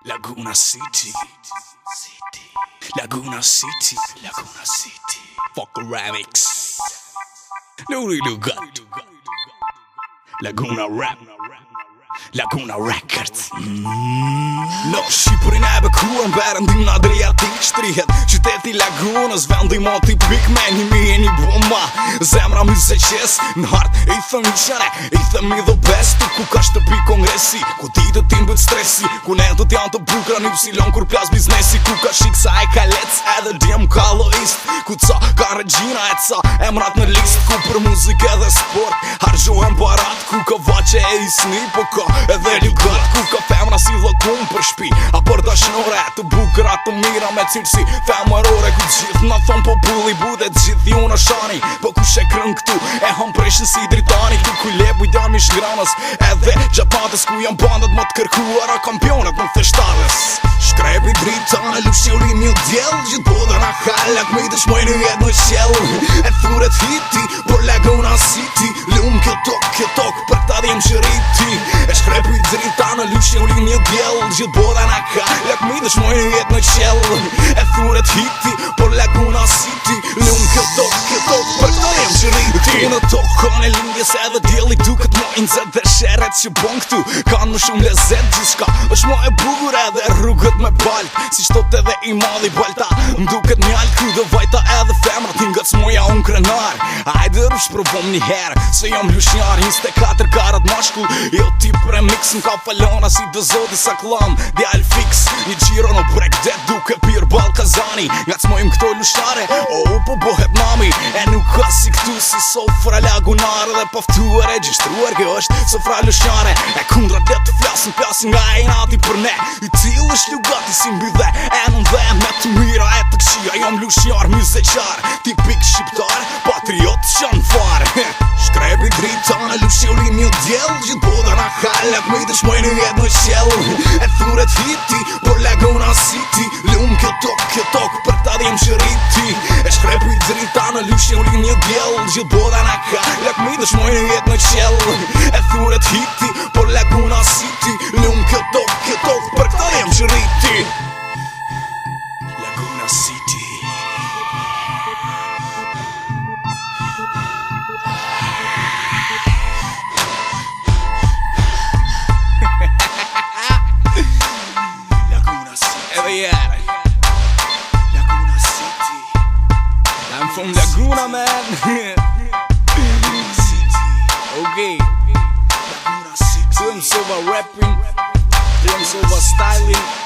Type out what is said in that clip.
Laguna City, Laguna City, Laguna City. Fuck Remix. Luri Lugat. Laguna Rap. Laguna Records. Në Shqipërinë e bekuar Perëndim në Adriatik shtrihet qyteti Lagunës, vendi më tipik me 1001 bomba. Zemra myzeqes në hart e i thënë qëre, e i thëmi the best. Ku ka shtëpi kongresi, ku ditët tim bët stresi, ku netët janë të bukra një psilon kur plas biznesi. Ku ka shiksa e ka lec edhe djem ka loist, ku ca ka regjina e ca emrat në list. Ku për muzikë edhe sport hargjohen barat, ku ka vache e isni po ka edhe lugat. Ku ka femra si dhëkum për shpi a për dashnore, të bukra të mira me cilësi femërore. Ku gjithë në thonë populli bude gjithë ju në shani, po ku shekrën këtu e hëm preshin si dritani. Ku ku le bujdan mi shgranës edhe gjatmatës, ku janë bandet më të kërkuara kampionet në feshtades. Shkrepi dritane, lushiolin një djel, gjithë bodë në halak me i dëshmojnë jetë në qjell. E thuret hiti, por Laguna City, lumë kjo tok, për këta dhjem shëriti. E shkrepi dritane, lushiolin një djel, gjithë bodë në halak me i dëshmojnë jetë në qjell. E thuret hiti, por Laguna City, lumë kjo tok, për këta dhjem shëriti. Në tokën e lindjes edhe djeli duket më inzet, dhe sheret që bon këtu kanë më shumë lezet. Gjithka është më e bugur edhe rrugët me balt, si shtot edhe i madhi balta m'duket mjall. Ku dhe vajta edhe femrat i ngëc moja unë krenar. Ajde rrush provom një herë se jam lushnjar. 24 karat mashkull, jo tip remix. M'ka falona si dë zoti sa klam djall fix. Një gjiro në break duke pir Balkazani. Ngëc mojmë këto lushnare, po bohet mami. E nuk ka si këtu si sofra lagunare, dhe paftuar e gjishtruar kjo është sofra lushnare. E kundra dhe të flasin pjasin nga e nati për ne. I til është lugati si mbi dhe e nën dhe me të mira e të këqia. Jom lushnjar, myzeqar, tipik shqiptar, patriot qanë fare. Shkrepi dritane, lushiolin një djel, gjithë boda në halak me i dëshmojnë jetë në qjell. E thuret hiti, por Laguna City, lumë kjo tok, për këta dhjem shëriti. E shkrepi dritane, lushiolin një djel, gjithë boda në halak me i dëshmojnë jetë në qjell. E thuret hiti, por Laguna City, lumë kjo tok, për këta dhjem shëriti. Laguna City. Laguna City. I'm from Laguna, man. Laguna City. Okay. Laguna City. Film over rapping, film over styling.